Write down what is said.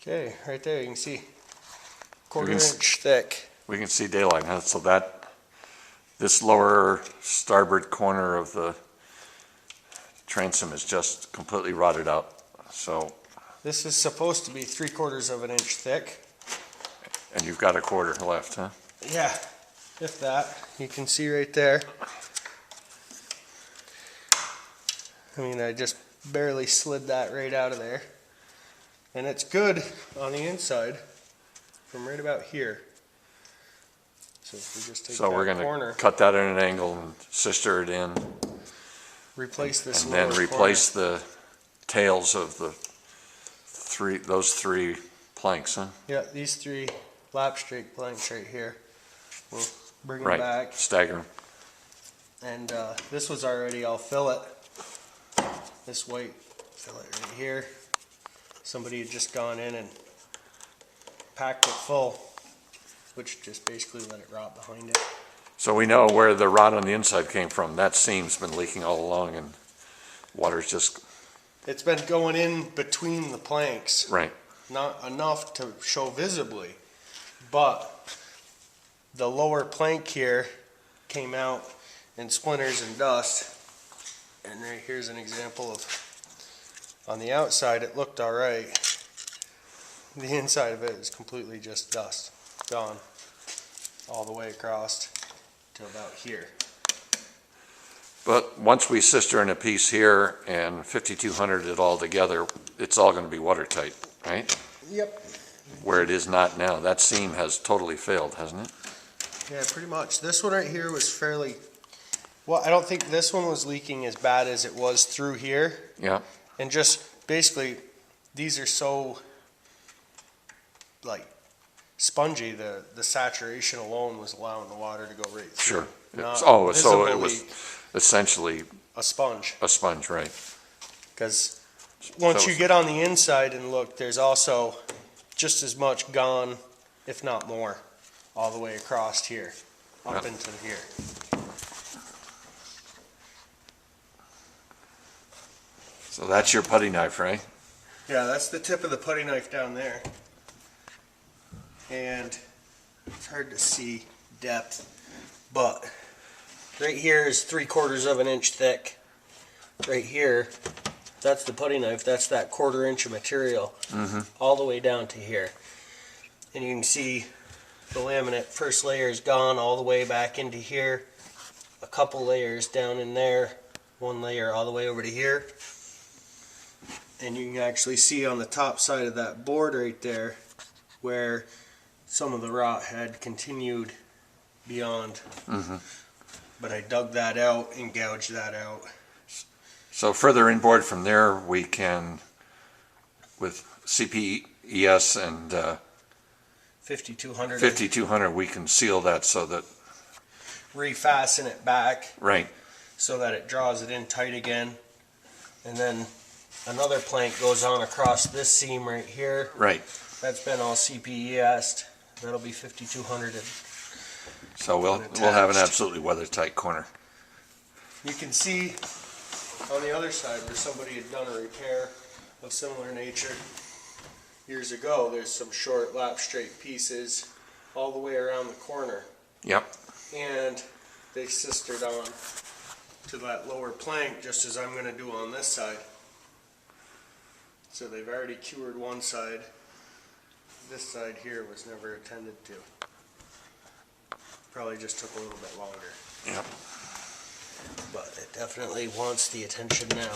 Okay, right there you can see quarter-inch thick. We can see daylight, huh? So this lower starboard corner of the transom is just completely rotted out. So, This is supposed to be 3/4 of an inch thick. and you've got a quarter left, huh? Yeah, if that. You can see right there. I mean, I just barely slid that right out of there. And it's good on the inside from right about here. So if we just take So we're that going corner, to cut that at an angle and sister it in, replace this and then lower replace corner. the tails of those three planks, huh? Yeah, these 3 lap straight planks right here. We'll bring them Right, back. stagger 'em. And this was already all fillet. This white fillet right here. Somebody had just gone in and packed it full, which just basically let it rot behind it. So we know where the rot on the inside came from. That seam's been leaking all along, and water's just, It's been going in between the planks. right. Not enough to show visibly, but the lower plank here came out in splinters and dust. And right here's an example of, on the outside it looked all right. The inside of it is completely just dust, gone, all the way across to about here. But once we sister in a piece here and 5200 it all together, it's all going to be watertight, right? Yep. Where it is not now. That seam has totally failed, hasn't it? Yeah, pretty much. This one right here was fairly, well, I don't think this one was leaking as bad as it was through here. Yeah. And just basically, these are so like spongy, the saturation alone was allowing the water to go right through. Sure. Not So it visibly was essentially a sponge. a sponge, right? Because once So- you get on the inside and look, there's also just as much gone, if not more, all the way across here, up Yeah. into here. So that's your putty knife, right? Yeah, that's the tip of the putty knife down there. And it's hard to see depth, but right here is 3/4 of an inch thick. Right here, that's the putty knife, that's that 1/4 inch of material, all the way down to here. And you can see the laminate first layer is gone all the way back into here, a couple layers down in there, one layer all the way over to here. And you can actually see on the top side of that board right there where some of the rot had continued beyond. But I dug that out and gouged that out. So further inboard from there, we can, with CPES and 5200. 5200, we can seal that so that, Refasten it back right, so that it draws it in tight again. And then another plank goes on across this seam right here. right. That's been all CPES'd. That'll be 5200. So we'll have an Attached. absolutely weathertight corner. You can see on the other side where somebody had done a repair of similar nature years ago. There's some short lap straight pieces all the way around the corner, Yep. and they sistered on to that lower plank just as I'm going to do on this side. So they've already cured one side. This side here was never attended to. Probably just took a little bit longer. Yep. But it definitely wants the attention now.